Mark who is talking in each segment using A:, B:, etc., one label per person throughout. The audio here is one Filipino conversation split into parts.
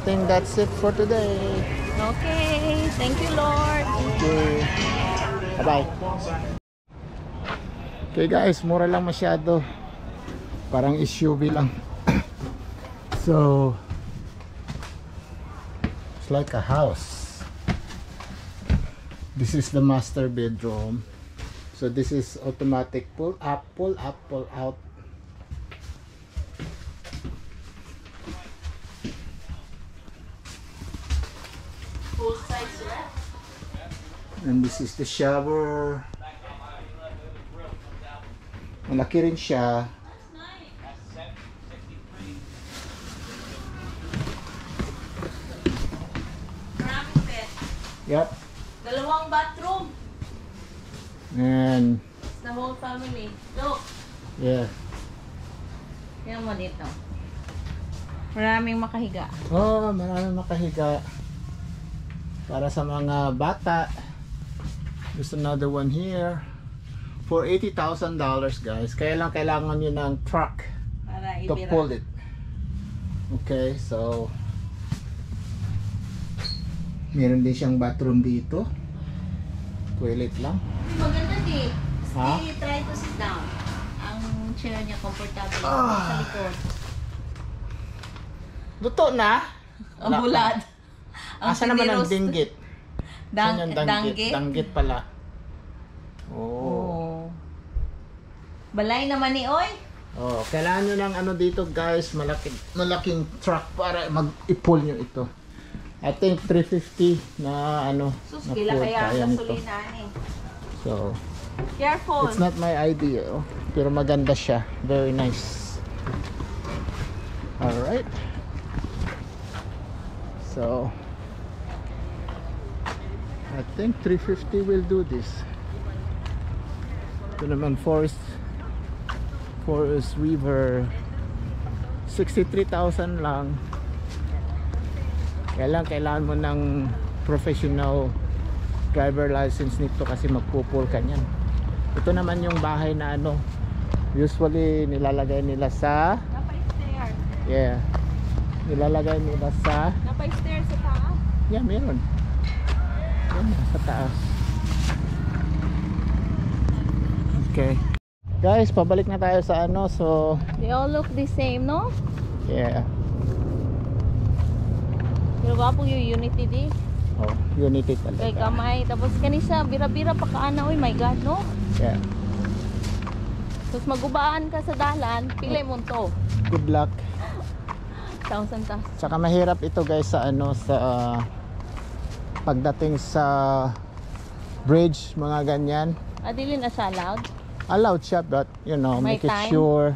A: think that's it for today.
B: Okay, thank you, Lord.
A: Okay. Bye-bye. Okay guys, mura lang masyado. Parang SUV lang. So, it's like a house. This is the master bedroom. So this is automatic pull up, pull up, pull out.
B: Full size ref.
A: And this is the shower. Malaki rin siya.
B: Maraming bed.
A: Yep.
B: Dalawang bathroom.
A: And
B: The whole family. Look.
A: yeah.
B: Yan mo dito. Maraming makahiga.
A: Oh, maraming makahiga. Para sa mga bata. There's another one here. For $80,000 guys. Kaya lang kailangan nyo ng truck
B: Para
A: to
B: ibira.
A: pull it. Okay, so meron din siyang bathroom dito. Toilet lang.
B: Maganda din.
A: Ha?
B: Stay, try to sit down. Ang chair niya comfortable
A: Ah.
B: sa likod.
A: Luto na.
B: Ang bulad.
A: Asa naman ang
B: tiniroast.
A: dinggit? Saan yung
B: Danggit.
A: Danggit pala. Oh.
B: Oh. Balay naman ni Oy.
A: Oh, kailangan nyo ng ano dito guys, malaking truck para mag-i-pull nyo ito. I think 350 na ano,
B: Sus,
A: na
B: kila
A: pull
B: kaya
A: kaya
B: ang
A: nito.
B: gasolina eh.
A: So,
B: Careful.
A: it's not my idea, oh. Pero maganda siya. Very nice. Alright. So, I think 350 will do this. Ito naman Forest River, 63,000 lang. Kailangan mo ng professional driver license nito kasi magpupul ka niyan. Ito naman yung bahay na ano, usually nilalagay nila sa
B: Napa-stair.
A: yeah, nilalagay nila sa
B: Napa-stair sa taas.
A: yeah, meron yan, sa taas. Okay guys, pabalik na tayo sa ano. So
B: They all look the same, no?
A: yeah,
B: Pero gwapo yung Unity di.
A: oh, Unity
B: Kay
A: talaga.
B: kamay. Tapos kanisa, bira-bira pa kaana. Uy, my God, no?
A: Yeah,
B: Tapos magubaan ka sa dalan, pilay mo to.
A: good luck.
B: 1,000 ta.
A: Tsaka mahirap ito guys sa ano, sa pagdating sa bridge, mga ganyan.
B: Adili na siya allowed.
A: Allowed siya, but you know,
B: May
A: make it
B: time?
A: sure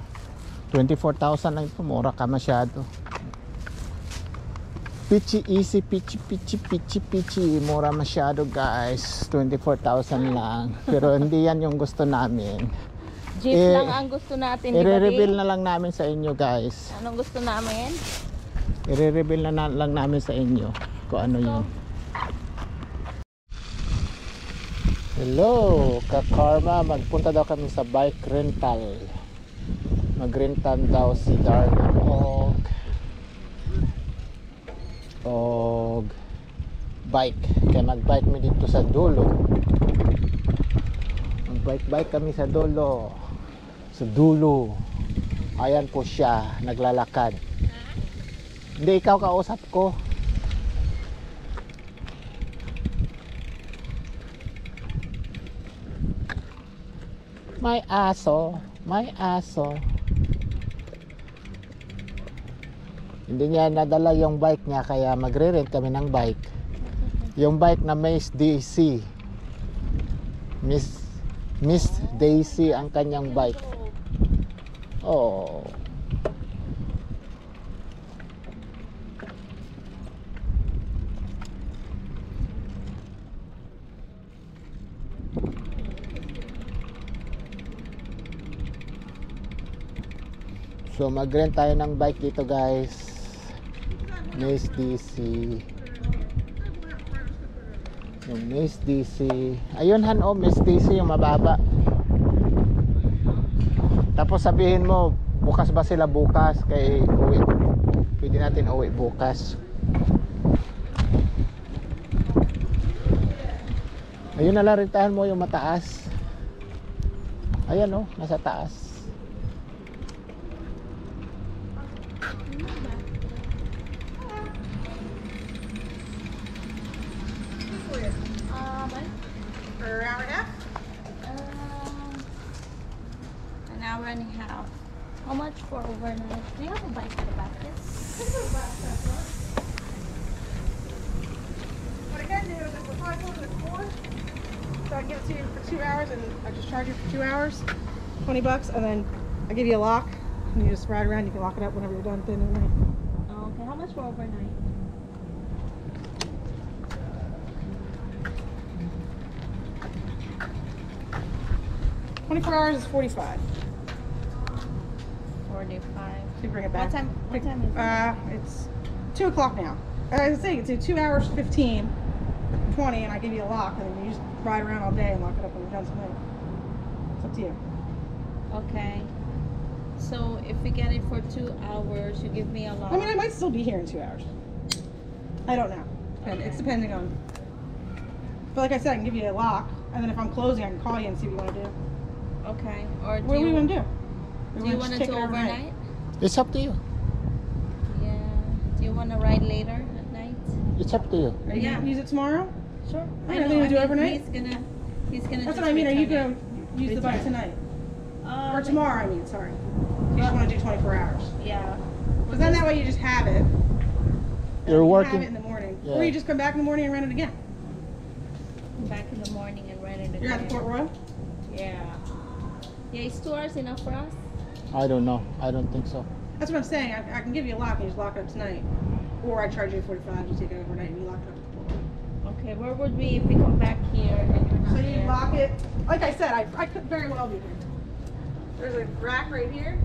A: 24,000 lang ito, mura ka masyado. Pichi easy, pichi, mura masyado guys. 24,000 lang. Pero hindi yan yung gusto namin.
B: Jeep
A: Eh,
B: lang ang gusto natin, di ba,
A: I-reveal
B: di?
A: na lang namin sa inyo guys.
B: Anong gusto namin?
A: I-reveal na lang namin sa inyo kung ano yun. Hello, Kakarma. Magpunta daw kami sa bike rental. Magrentan daw si Darna og bike. Kaya magbike mi dito sa dulo. Magbike kami sa dulo. Sa dulo. Ayan po siya, naglalakad. Hindi, ikaw kausap ko. May aso. May aso. Hindi niya nadala yung bike niya, kaya magre-rent kami ng bike. Yung bike na Miss DC. Miss Daisy ang kanyang bike. Oh. So mag-rent tayo ng bike dito guys. Miss DC. Yung Miss DC. Ayun han, oh, Miss DC yung mababa. Tapos sabihin mo, bukas ba sila bukas? Kay uwi. Pwede natin uwi bukas. Ayun na lang, rentahan mo yung mataas. Ayan oh, nasa taas.
C: For an hour and a half?
B: An hour and a half. How much for overnight? Do you have a bike for the basket?
C: What I can do is if we're probably going to the core, so I give it to you for 2 hours and I just charge you for 2 hours, $20, and then I give you a lock and you just ride around. You can lock it up whenever you're done at the end of the night.
B: Oh, okay. How much for overnight?
C: $24 is $45.
B: 45.
C: You bring it back.
B: What time is it?
C: It's 2 o'clock now. I was saying it's 2 hours 15, 20, and I give you a lock, and then you just ride around all day and lock it up when you're done tonight. It's up to you.
B: Okay. So if we get it for 2 hours, you give me a lot.
C: I mean, I might still be here in 2 hours. I don't know.
B: Okay.
C: It's depending on. But like I said, I can give you a lock, and then if I'm closing, I can call you and see what you want to do.
B: Okay. Or
C: What do we want to do?
B: do you want to do overnight?
A: It's up to you.
B: Yeah. Do you want to ride later at night?
A: It's up to you.
C: Are you
B: Yeah.
C: gonna use it tomorrow?
B: Sure.
C: Are you gonna do overnight?
B: He's gonna.
C: That's
B: just
C: what I mean. Are you
B: return
C: gonna use the bike tonight
B: it.
C: or tomorrow? I mean, sorry. You just want to do 24 hours.
B: Yeah.
C: Because then that way you just have it.
A: You're
C: You Have it
A: working.
C: in the morning,
A: Yeah.
C: or you just come back in the morning and rent it again.
B: Come back in the morning and rent it.
C: You're at the
B: again.
C: Port Royal.
B: Yeah. Yeah, is 2 hours enough for us?
A: I don't know. I don't think so.
C: That's what I'm saying. I can give you a lock and you just lock it up tonight, or I charge you 45. You take it overnight and you lock it up.
B: Okay, where would we if we come back here and you're not
C: So you
B: here?
C: lock it. Like I said, I could very well be here. There's a rack right here,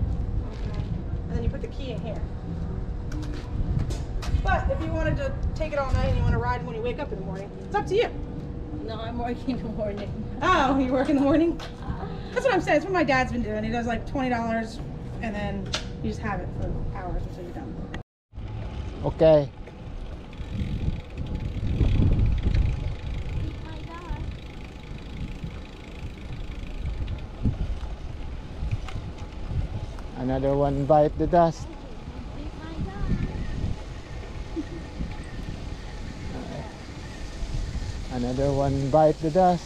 C: and then you put the key in here. But if you wanted to take it all night and you want to ride when you wake up in the morning, it's up to you.
B: No, I'm working in the morning.
C: Oh, you work in the morning? That's what I'm saying. It's what my dad's been doing. He does like $20, and then you just have it for hours until you're done.
A: Okay. Another one bite the dust. Another one bite the dust.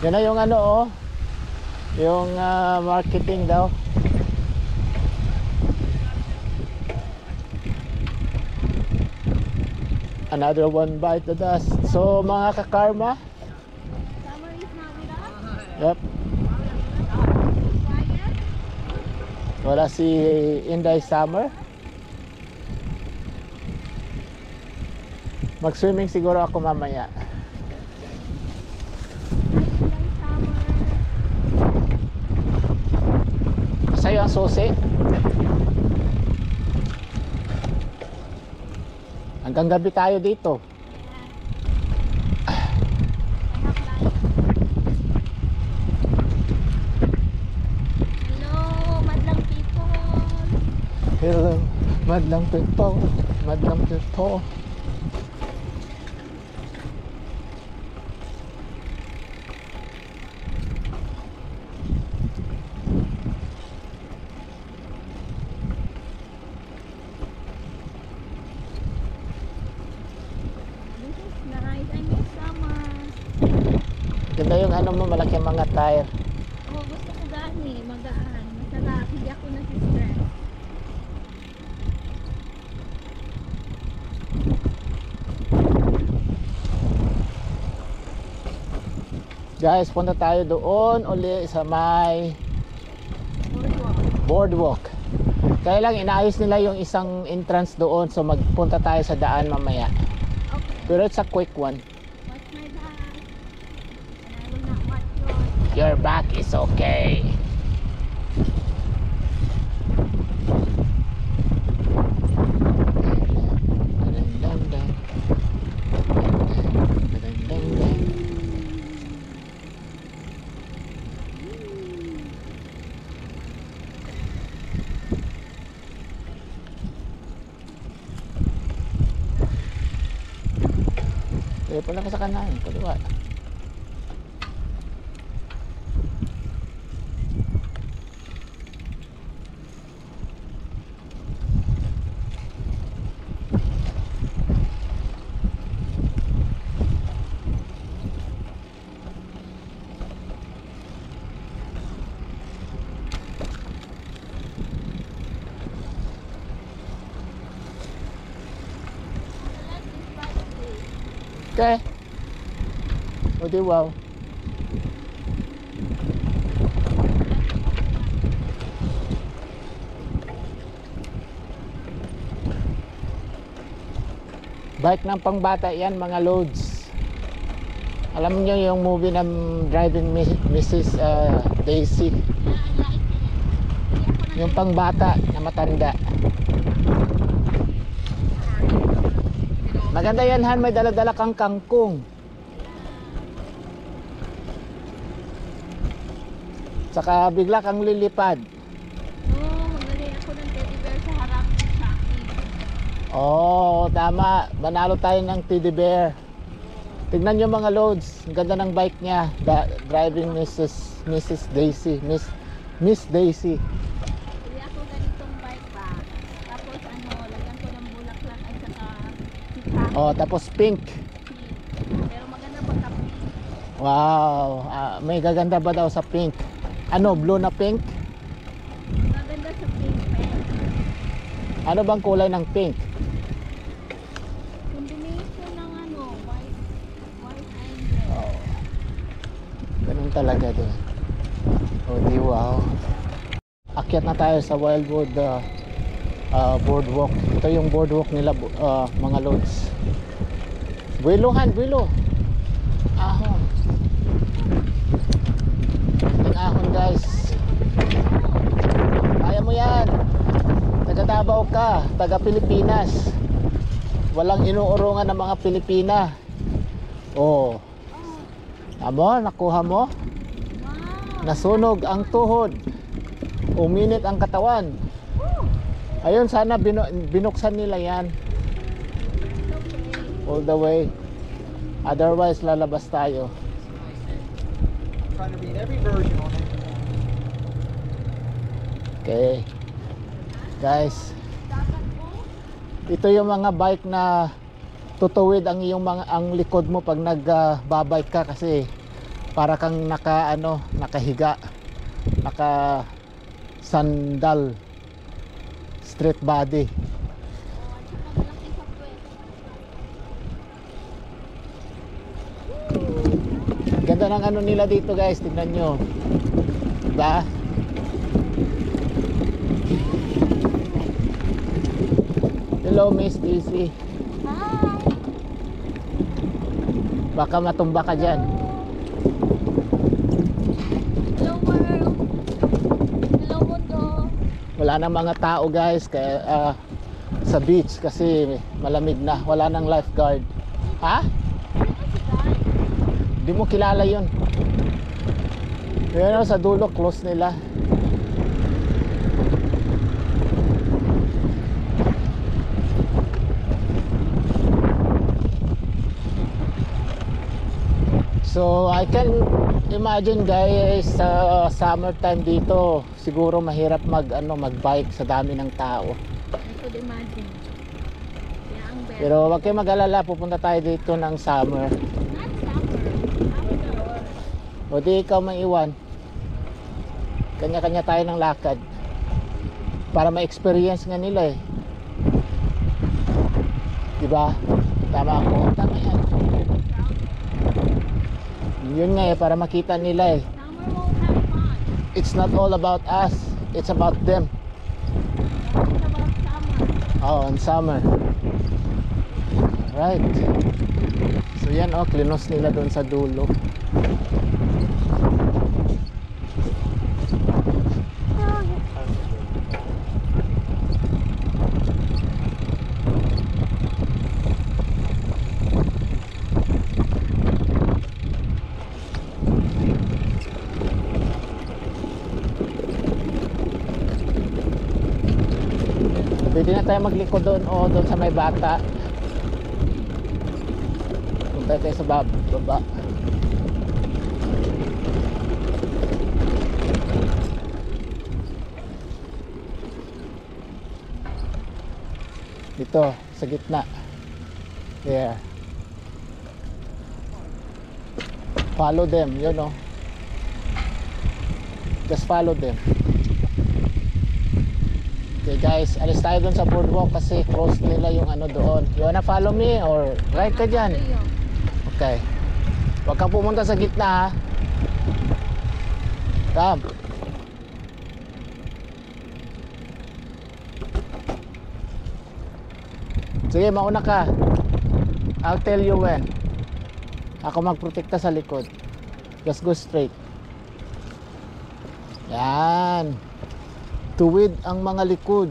A: Yan na yung ano oh. Yung marketing daw. Another one bite the dust. So mga kakarma.
B: Summer is not with us?
A: Yep. Wala si Inday Summer. Mag-swimming siguro ako mamaya. Sa'yo ang susi. Hanggang gabi tayo dito.
B: Hello, madlang people.
A: Hello, madlang people. Madlang people.
B: This is nice. I miss summer.
A: Ganda yung ano mo, malaki ang mga tire.
B: Oh, gusto ko gani. Magaan. Masarap. Hindi ako nasi-stress.
A: Guys, punta tayo doon uli sa may boardwalk. Kaya lang inaayos nila yung isang entrance doon, so magpunta tayo sa daan mamaya.
B: Okay.
A: Pero it's a quick one.
B: Watch my back. And I will not watch yours.
A: Your back is okay. Pala ka sa kanan, kaliwa. Okay. O di wow. Bike ng pangbata yan, mga loads. Alam niyo yung movie ng Driving Mrs. Daisy. Yung pangbata na matanda. Maganda yan, Han, may dala-dala kang kangkong. Saka bigla kang lilipad.
B: Oo, magali ako ng teddy bear sa harap sa akin.
A: Oo, tama. Manalo tayo ng teddy bear. Tignan nyo mga loads. Ang ganda ng bike niya. Driving Mrs. Daisy. Miss Daisy.
B: Bili ako ganitong bike ba. Tapos lagyan ko ng bulaklak at saka sika.
A: Oh, tapos pink.
B: Pero maganda pa ka pink.
A: Wow. May gaganda ba daw sa pink? Ano, blue na pink?
B: Maganda sa pink, pen.
A: Ano bang kulay ng pink?
B: Combination ng white and red.
A: Oh. Ganun talaga din. Oh, di wow. Akyat na tayo sa Wildwood boardwalk. Ito yung boardwalk nila, mga loads. Buwiluhan, buwilo. Ahon. Ating ahon, guys. Kaya mo yan. Taga Davao ka, taga Pilipinas. Walang inuurungan ng mga Pilipina. Oh. Amo, nakuha mo?
B: Wow!
A: Nasunog ang tuhod. Uminit ang katawan. Ayun, sana binuksan nila yan. All the way. Otherwise, lalabas tayo.
D: Trying to read every version on it.
A: Okay. Guys, ito yung mga bike na tutuwid ang iyong ang likod mo pag nagbabike ka kasi para kang nakahiga, naka sandal, straight body. Ganda ng ano nila dito, guys, tignan nyo, diba? Hello, Miss DC.
B: Hi!
A: Baka matumba ka dyan.
B: Hello world! Hello mundo!
A: Wala nang mga tao, guys, kaya sa beach kasi malamig na. Wala nang lifeguard. Ha? Di mo kilala yun. Yun, sa dulo, close nila. So I can imagine, guys, sa summertime dito siguro mahirap magbike sa dami ng tao.
B: I could imagine. Kaya ang best.
A: Pero wag kayo mag-alala, pupunta tayo dito ng summer.
B: Not summer. After.
A: O di ikaw maiwan. Kanya-kanya tayo ng lakad para ma-experience nga nila eh. Diba? Tama ako. Tama yan. Yun nga eh, para makita nila eh.
B: Summer won't have fun.
A: It's not all about us, it's about them.
B: It's about summer.
A: Oh, in summer. Right. So yan, oh, klinos nila doon sa dulo. Pwede na tayo maglikod doon o doon sa may bata. Tayo tayo sa baba. Dito, sa gitna. There. Follow them, yun o. Just follow them. Okay guys, alis tayo dun sa boardwalk kasi close nila yung ano doon. You wanna follow me or right ka dyan? Okay. Huwag kang pumunta sa gitna ha. Come. Sige, mauna ka. I'll tell you when. Ako magprotekta sa likod. Just go straight. Yan. Tuwid ang mga likod.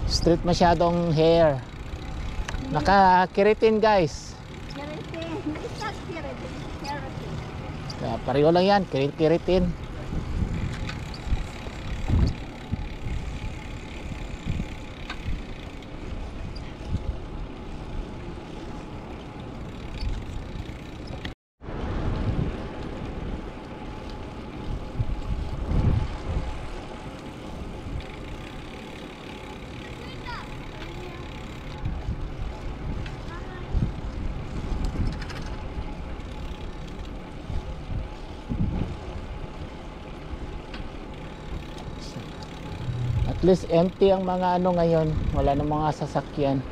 A: Straight masyadong hair. Nakakiritin guys.
B: Keratin. It's not keratin. It's keratin.
A: Kaya pareho lang yan. Kiritin. At least empty ang mga ano ngayon. Wala na mga sasakyan.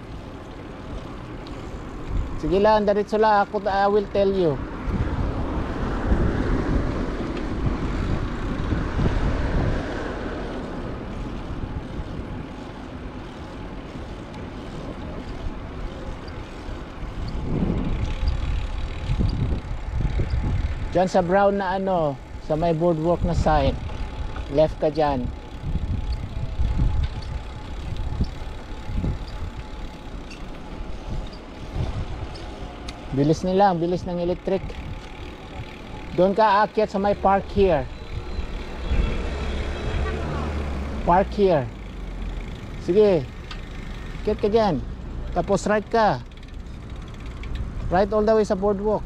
A: Sige lang, diretso lang ako. I will tell you. Diyan sa brown na ano, sa may boardwalk na sign. Left ka dyan. Bilis nila, ang bilis ng electric. Doon ka aakyat sa may park here. Park here. Sige. Akyat ka dyan. Tapos right ka. Right all the way sa boardwalk.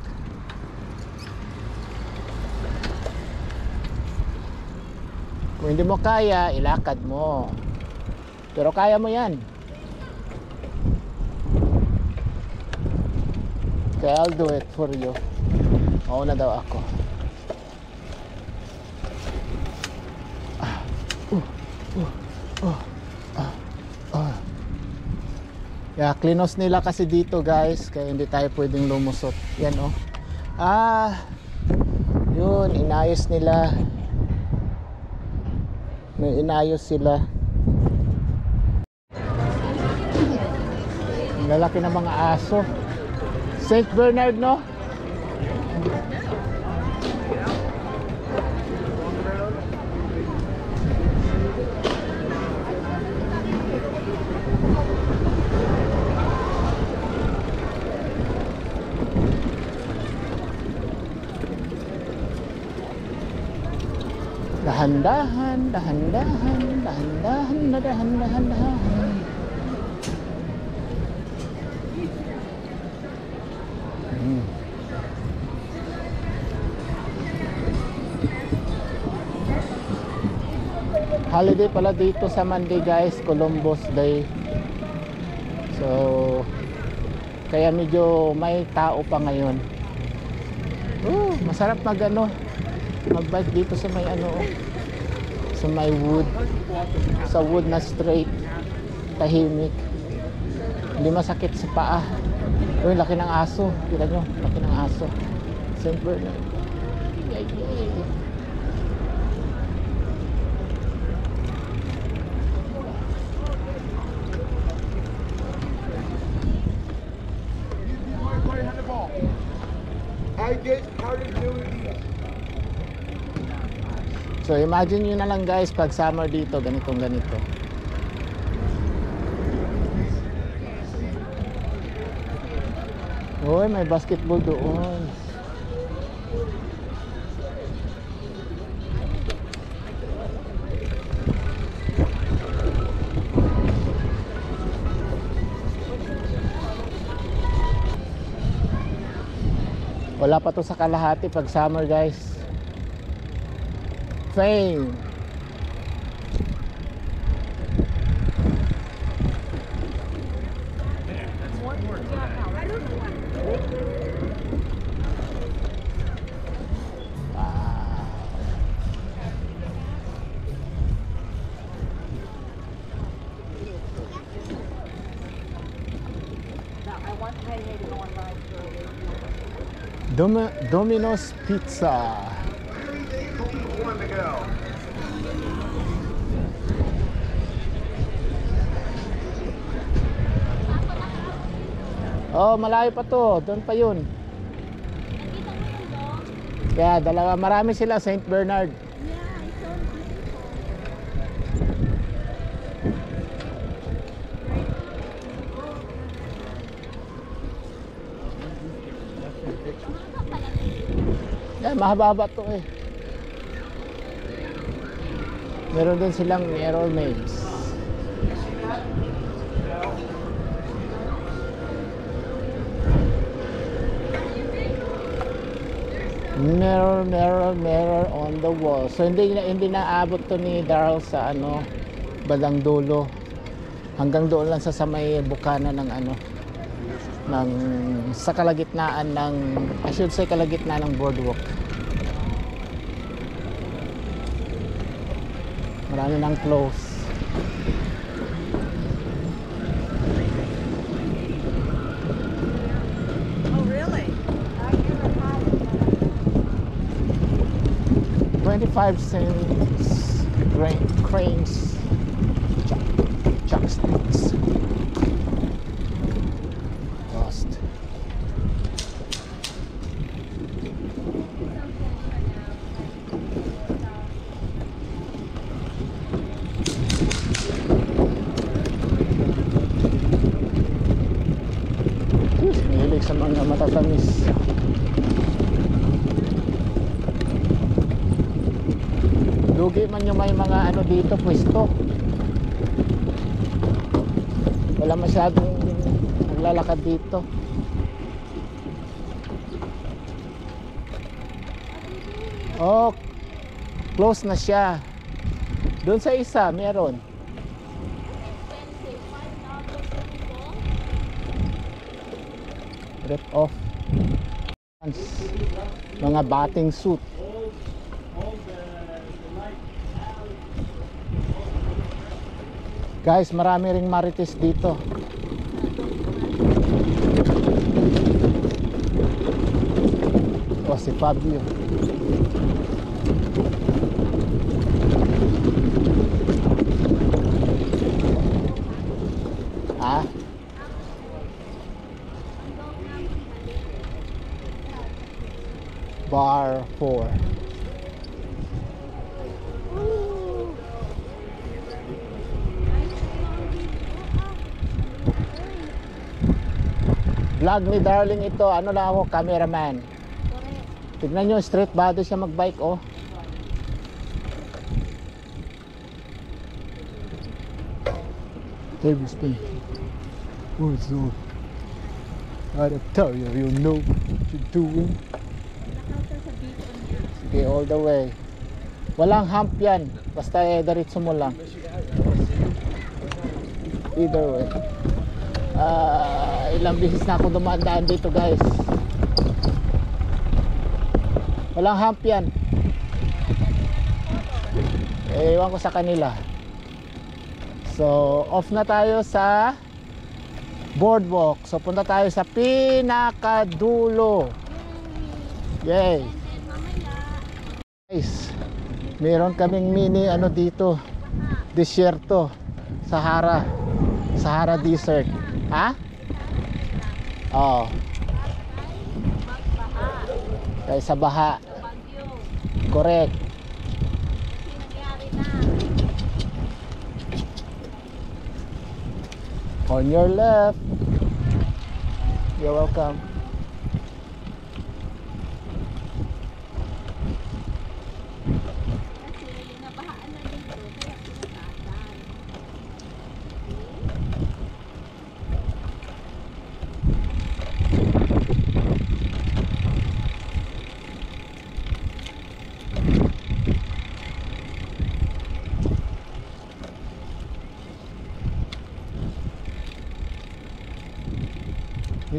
A: Kung hindi mo kaya, ilakad mo. Pero kaya mo yan. Okay, I'll do it for you. Mauna daw ako. Yeah, klinos nila kasi dito guys. Kaya hindi tayo pwedeng lumusot. Yan oh. Yun, inayos nila. May inayos sila. Ang lalaki ng mga aso. Saint Bernard, no? Dahan-dahan, dahan-dahan, dahan-dahan, dahan-dahan, dahan. Holiday pala dito sa Monday guys, Columbus Day. So kaya medyo may tao pa ngayon. Masarap magbike dito sa may sa may wood, sa wood na straight, tahimik, hindi masakit sa paa. Laki ng aso, kita nyo, laki ng aso. Saint Bernard. Yay. So imagine nyo na lang guys, pag summer dito, ganito. Uy, may basketball doon. Wala pa to sa kalahati pag summer, guys. Fame. Domino's Pizza. Oh, malayo pa to. Doon pa yun.
B: Nakita mo yung dog?
A: Kaya dalawa, marami sila, St. Bernard.
B: Yeah, it's so beautiful.
A: Yan, mahaba to eh. Meron din silang mirror maze. Mirror on the wall. So hindi naabot to ni Darrell sa ano, bandang dulo. Hanggang doon lang sa may bukana ng ano, ng sa kalagitnaan ng, I should say kalagitnaan ng boardwalk. Marami nang close.
C: Oh, really?
A: 25 cents cranes, chopsticks cost. Mahilig sa mga matatamis. Lugi man yung may mga ano dito pwesto. Wala masyadong naglalakad dito. Oh, close na siya. Doon sa isa meron. Rip off. Mga bathing suit. Guys, marami ring marites dito. Oh, si Fabio. Ah? Bar 4. Vlog ni Darling ito. Ano lang ako, cameraman. Tignan nyo, straight body siya magbike, oh. Tablespoon. What's up? I don't tell you, you know what you're doing. Sige, all the way. Walang hump yan. Basta diretso mo lang. Either way. Ilang bisis na ako dumaan dito, guys. Walang hump yan. Ewan ko sa kanila. So off na tayo sa boardwalk. So punta tayo sa pinakadulo. Yay. Guys, meron kaming mini ano dito, desierto, Sahara Desert. Ha? Oh. Kaya sa baha. Correct. On your left. You're welcome.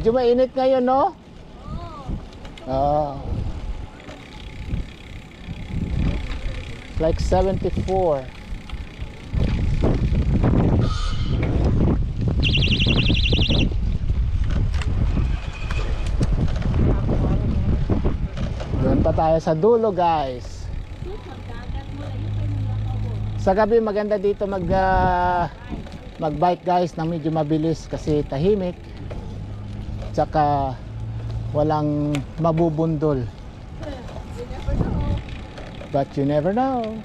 A: Medyo mainit ngayon, no?
B: Oo.
A: Like 74. Doon pa tayo sa dulo, guys.
B: Magdagat mo lang yung pinulakaw.
A: Sa gabi maganda dito mag-bike, guys, na medyo mabilis kasi tahimik. Tsaka walang mabubundol.
B: You never know.
A: But you never know.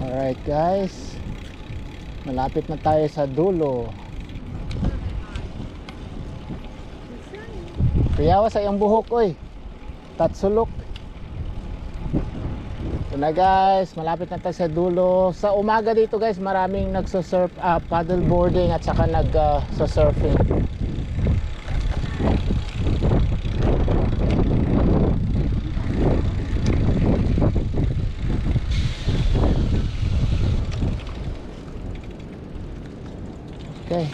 A: Alright, guys. Malapit na tayo sa dulo. Kuyawa sa iyong buhok, oy. Tatsulok. Ito na, guys. Malapit na tayo sa dulo. Sa umaga dito, guys, maraming nagsusurf, paddle boarding at saka nagsusurfing. Okay.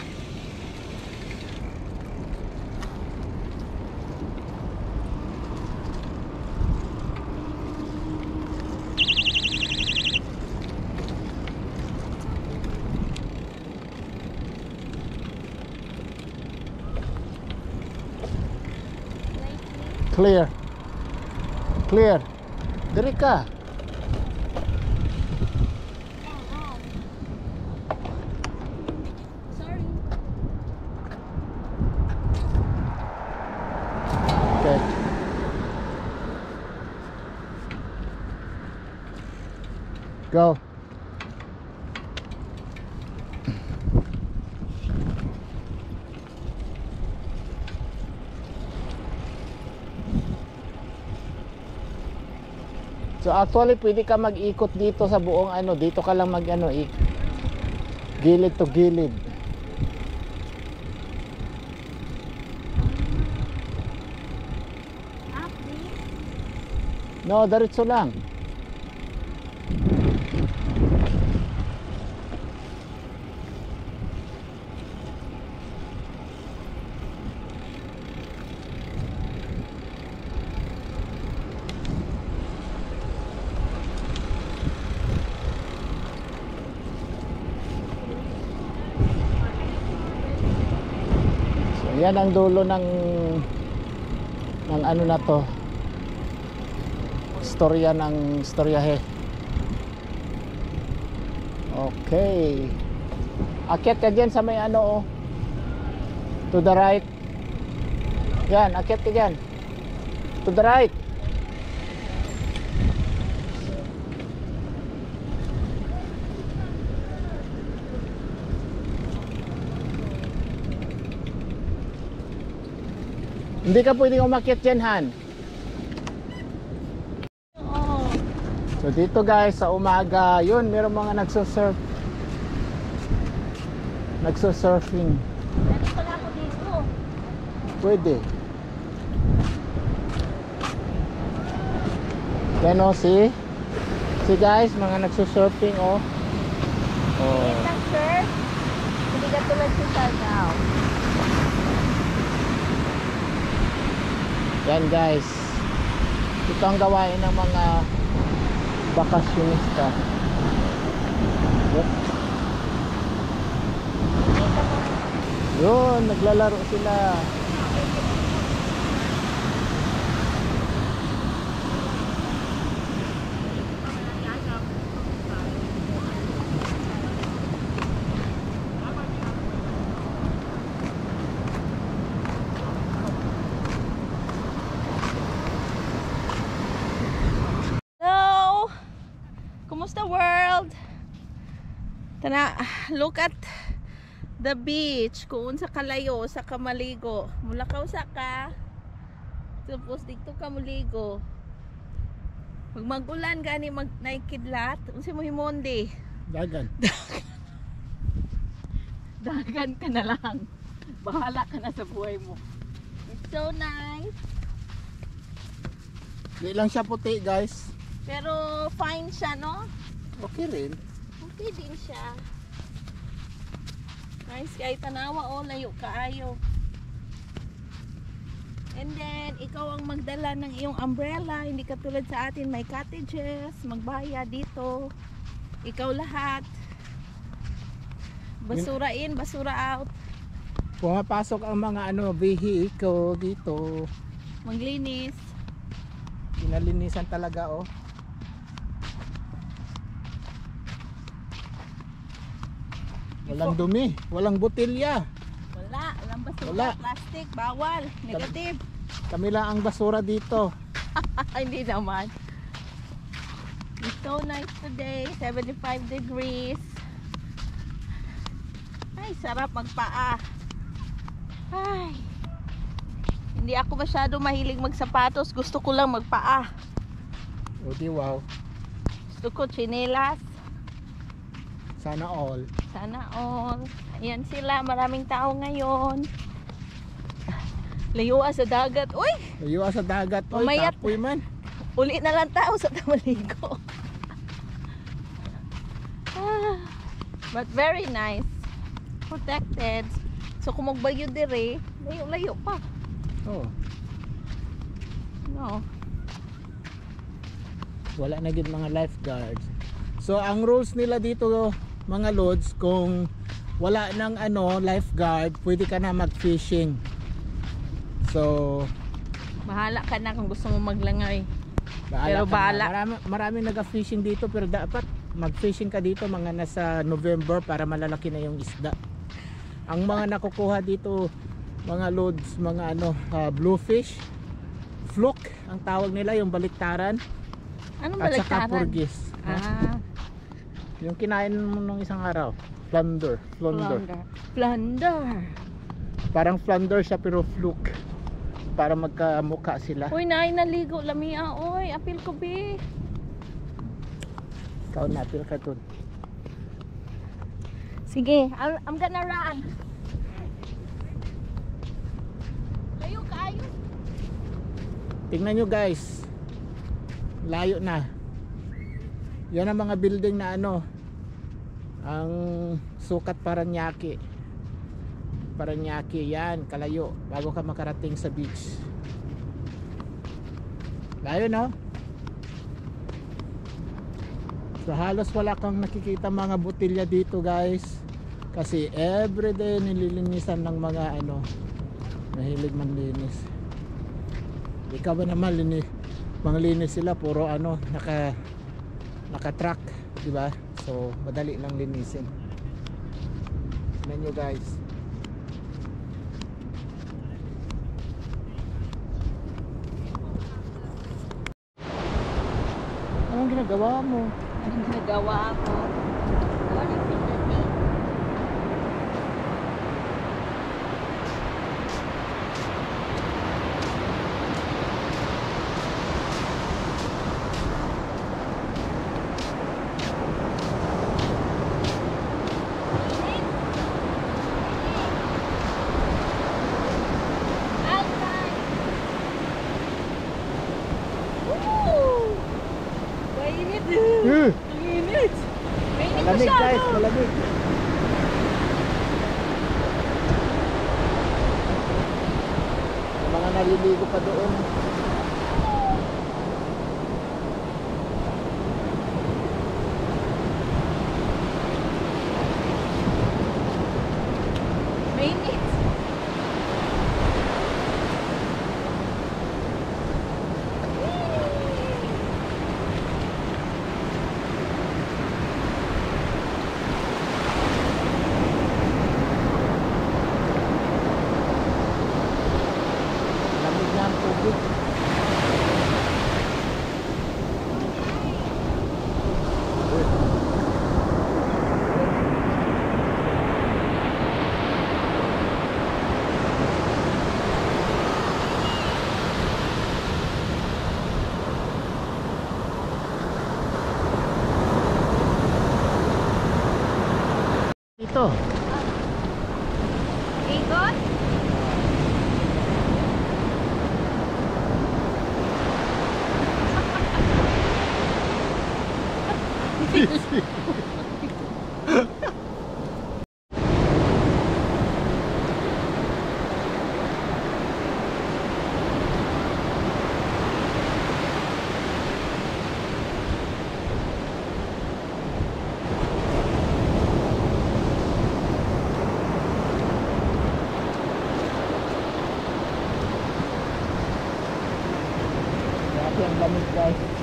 A: Clear. Clear. Diri ka.
B: Sorry.
A: Okay. Go. So actually pwede ka mag-ikot dito sa buong ano, dito ka lang mag-ano, gilid to gilid.
B: Up this.
A: No, diretso lang. Yan ang dulo ng ano na to. Storya ng storyahe. Okay. Akyat ka dyan sa may ano, oh. To the right. Yan, akyat ka dyan. To the right. Hindi ka pwedeng umakyat dyan, Han.
B: Oo.
A: So dito, guys, sa umaga, yun, meron mga nagsusurf. Nagsusurfing.
B: Pwede pala ako dito.
A: Pwede. Yan, oh, see? See, guys, mga nagsusurfing, oh. Oh.
B: Lang, sir. Hindi ka tulad sa Sarnao.
A: Yan, guys. Ito ang gawain ng mga bakasyonista. Yep. Yun, naglalaro sila.
B: Hello! Kumusta world? Tana, look at the beach. Kung sa kalayo, sa kamaligo. Mulakaw sa ka. Tapos dito ka muligo. Pag mag-ulan gani mag-naikidlat. Unsa mo himonde?
A: Dagan.
B: Dagan ka na lang. Bahala ka na sa buhay mo. It's so nice.
A: Di lang siya puti, guys.
B: Pero fine siya, no?
A: Okay rin.
B: Okay din siya. Nice kay tanawa o layo kaayo. And then ikaw ang magdala ng iyong umbrella, hindi katulad sa atin may cottages, magbayad dito. Ikaw lahat. Basura in, basura out.
A: Pumapasok ang mga vehicle dito.
B: Maglinis.
A: Pinalinisan talaga oh. Walang dumi, walang botelya.
B: Wala, walang basura,
A: Wala.
B: plastic, bawal, negative.
A: Kami lang ang basura dito.
B: Hindi naman. It's so nice today, 75 degrees. Ay, sarap magpaa. Ay. Hindi ako masyado mahilig magsapatos, gusto ko lang magpaa.
A: O di wow.
B: Gusto ko tsinelas.
A: Sana all.
B: Sana all. Ayan sila, maraming tao ngayon. Layuan sa dagat. Uy!
A: Layo sa dagat. Oy,
B: Umayat.
A: kapoy man.
B: Uli na lang tao sa tamaligo. Ah, but very nice. Protected. So kung magbayo dire, layo-layo pa.
A: Oh,
B: No.
A: wala na gid mga lifeguards. So ang rules nila dito mga lods, kung wala nang lifeguard, pwede ka na mag-fishing. So
B: Bahala ka na kung gusto mo maglangay.
A: ka
B: Pero
A: na.
B: bahala.
A: Maraming nag-fishing dito, pero dapat mag-fishing ka dito mga nasa November para malalaki na yung isda. Ang mga nakukuha dito mga loads, mga bluefish, fluke ang tawag nila, yung baliktaran,
B: Anong
A: at saka
B: baliktaran?
A: purgis.
B: Ah,
A: Yung kinain mo nung isang araw, flounder.
B: Plunder.
A: Parang flounder siya pero fluke, para magkamukha sila.
B: Uy, naay naligo lamia. Uy, apil ko bi.
A: Ikaw napil ka dun.
B: Sige, I'm gonna run. Layo kaayo.
A: Tingnan nyo guys, layo na. Yan ang mga building na ang sukat Paranaque. Paranaque yan, kalayo bago ka makarating sa beach. Layo no? So halos wala kang nakikita mga botelya dito guys, kasi everyday nililinisan ng mga mahilig manlinis. Ikaw ba naman manglinis sila, puro naka-truck, di ba? So madali lang linisin. Tignan nyo guys. Anong ginagawa mo?
B: Anong ginagawa ko? What is it that means? Outside. Woo! Mainit. Ang init. Mainit
A: Malamig
B: masyado.
A: guys, malamig. May mga naliligo pa doon.
B: Mainit.
A: Malamig na ang tubig. damit guys.